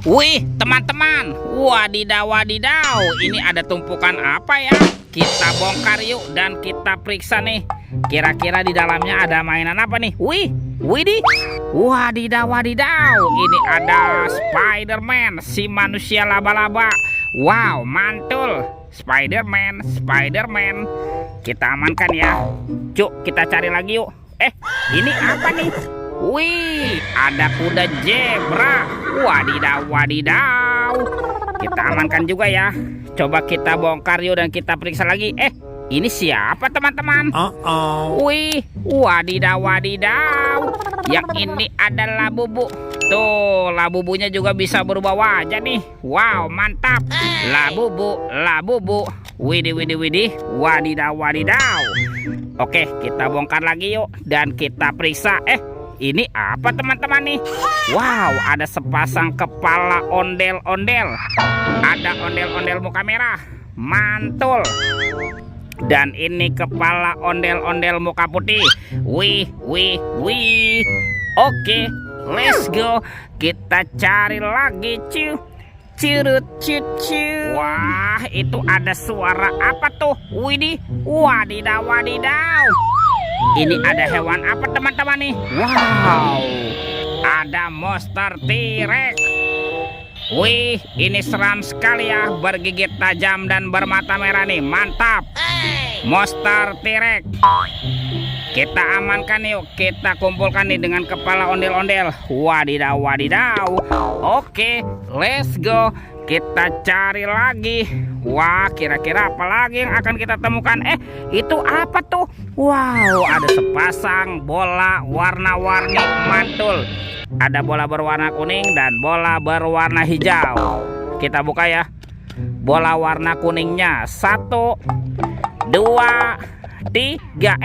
Wih, teman-teman. Wadidaw, wadidaw. Ini ada tumpukan apa ya? Kita bongkar yuk dan kita periksa nih. Kira-kira di dalamnya ada mainan apa nih? Wih, widih. Wadidaw, wadidaw. Ini ada Spider-Man, si manusia laba-laba. Wow, mantul. Spider-Man, Spider-Man. Kita amankan ya. Cuk, kita cari lagi yuk. Ini apa nih? Wih, ada kuda zebra. Wadidaw, wadidaw. Kita amankan juga ya. Coba kita bongkar yuk dan kita periksa lagi. Ini siapa teman-teman? Wih, wadidaw, wadidaw. Yang ini adalah Labubu. Tuh, Labubunya juga bisa berubah wajah nih. Wow, mantap. Labubu, Labubu. Widih, widih, widih. Wadidaw, wadidaw. Oke, kita bongkar lagi yuk dan kita periksa. Ini apa teman-teman nih? Wow, ada sepasang kepala ondel-ondel. Ada ondel-ondel muka merah. Mantul. Dan ini kepala ondel-ondel muka putih. Wih, wih, wih. Oke, let's go. Kita cari lagi, cuy. Curut, cucu. Wah, itu ada suara apa tuh? Widih, wadidaw, wadidaw. Ini ada hewan apa teman-teman nih? Wow, ada monster T-Rex. Wih, ini seram sekali ya, bergigit tajam dan bermata merah nih. Mantap. Monster T-Rex. Kita amankan yuk, kita kumpulkan nih dengan kepala ondel-ondel. Wadidaw, wadidaw. Oke, let's go. Kita cari lagi. Wah, kira-kira apa lagi yang akan kita temukan? Itu apa tuh? Wow, ada sepasang bola warna-warni mantul. Ada bola berwarna kuning dan bola berwarna hijau. Kita buka ya. Bola warna kuningnya 1, 2, 3.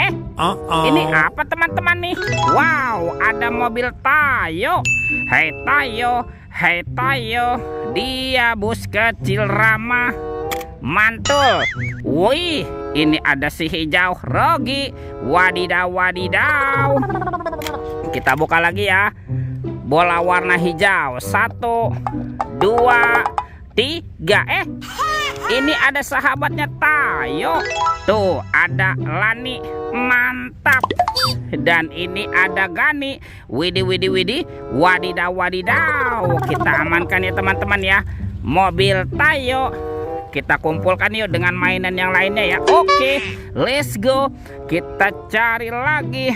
Ini apa teman-teman nih? Wow, ada mobil Tayo. Hai Tayo, hai Tayo. Dia bus kecil ramah. Mantul. Wih, ini ada si hijau Rogi. Wadidaw, wadidaw. Kita buka lagi ya. Bola warna hijau 1, 2, 3. Ini ada sahabatnya Tayo. Tuh, ada Lani. Mantap. Dan ini ada Gani. Widih, widih, widih. Wadidaw, wadidaw. Kita amankan ya teman-teman ya. Mobil Tayo. Kita kumpulkan yuk dengan mainan yang lainnya ya. Oke, let's go. Kita cari lagi.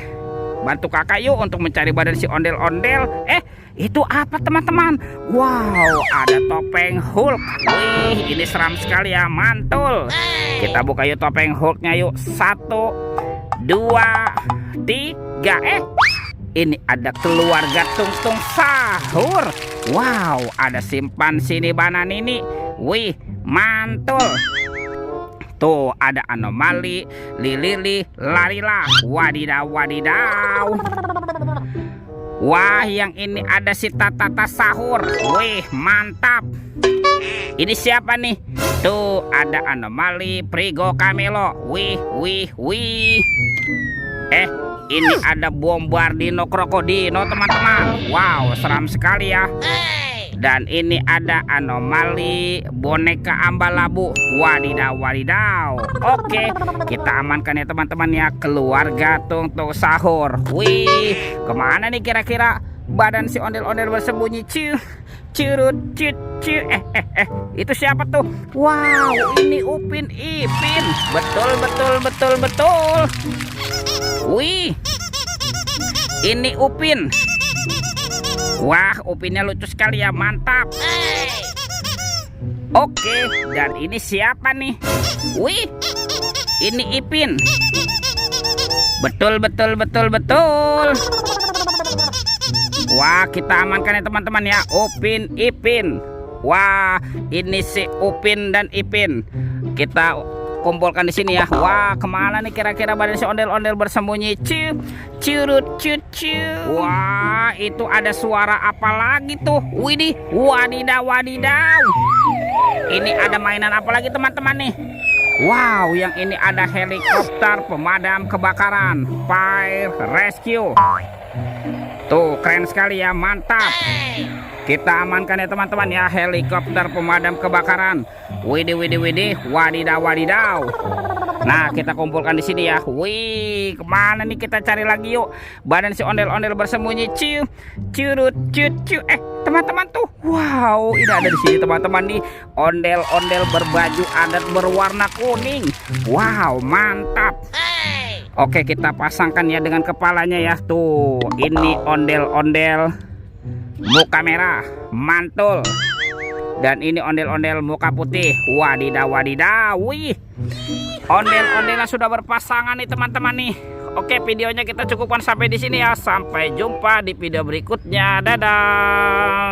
Bantu kakak yuk untuk mencari badan si ondel-ondel. Itu apa teman-teman? Wow, ada topeng Hulk. Wih, ini seram sekali ya, mantul. Kita buka yuk topeng Hulknya yuk. 1, 2, 3. Ini ada keluarga Tung-Tung Sahur. Wow, ada simpan sini banan ini. Wih, mantul. Tuh, ada anomali, lili, larila. Wadidaw, wadidaw. Wah, yang ini ada si Tata Sahur. Wih, mantap. Ini siapa nih? Tuh, ada anomali, Prigo Camelo. Wih, wih, wih. Ini ada Bombardino Krokodino teman-teman. Wow, seram sekali ya. Dan ini ada anomali boneka Ambalabu. Wadidaw, wadidaw. Oke, kita amankan ya teman-teman ya. Keluarga Tung-Tung Sahur. Wih, kemana nih kira-kira badan si ondel-ondel bersembunyi? Curut, cucu. Itu siapa tuh? Wow, ini Upin Ipin. Betul, betul, betul, betul. Wih, ini Upin. Wah, Upinnya lucu sekali ya, mantap. Oke, dan ini siapa nih? Wih, ini Ipin. Betul, betul, betul, betul. Wah, kita amankan ya teman-teman ya. Upin Ipin. Wah, ini si Upin dan Ipin. Kita kumpulkan di sini ya. Wah, kemana nih kira-kira badan si ondel-ondel bersembunyi? Curut, cucu. Wah, itu ada suara apa lagi tuh? Widih, wadidaw, wadidaw. Ini ada mainan apa lagi teman-teman nih? Wow, yang ini ada helikopter pemadam kebakaran, fire rescue. Tuh, keren sekali ya, mantap. Kita amankan ya teman-teman ya, helikopter pemadam kebakaran. Widih, widih, widih, wadidaw, wadidaw. Nah, kita kumpulkan di sini ya. Wih, kemana nih, kita cari lagi yuk. Badan si ondel-ondel bersembunyi. Ciu, curut, cut. Teman-teman tuh, wow, ini ada di sini teman-teman nih. Ondel-ondel berbaju adat berwarna kuning. Wow, mantap. Oke, kita pasangkan ya dengan kepalanya ya. Tuh, ini ondel-ondel muka merah, mantul. Dan ini ondel-ondel muka putih. Wadidaw, wadidaw. Wih, ondel-ondelnya sudah berpasangan nih teman-teman nih. Oke, videonya kita cukupkan sampai di sini ya. Sampai jumpa di video berikutnya. Dadah.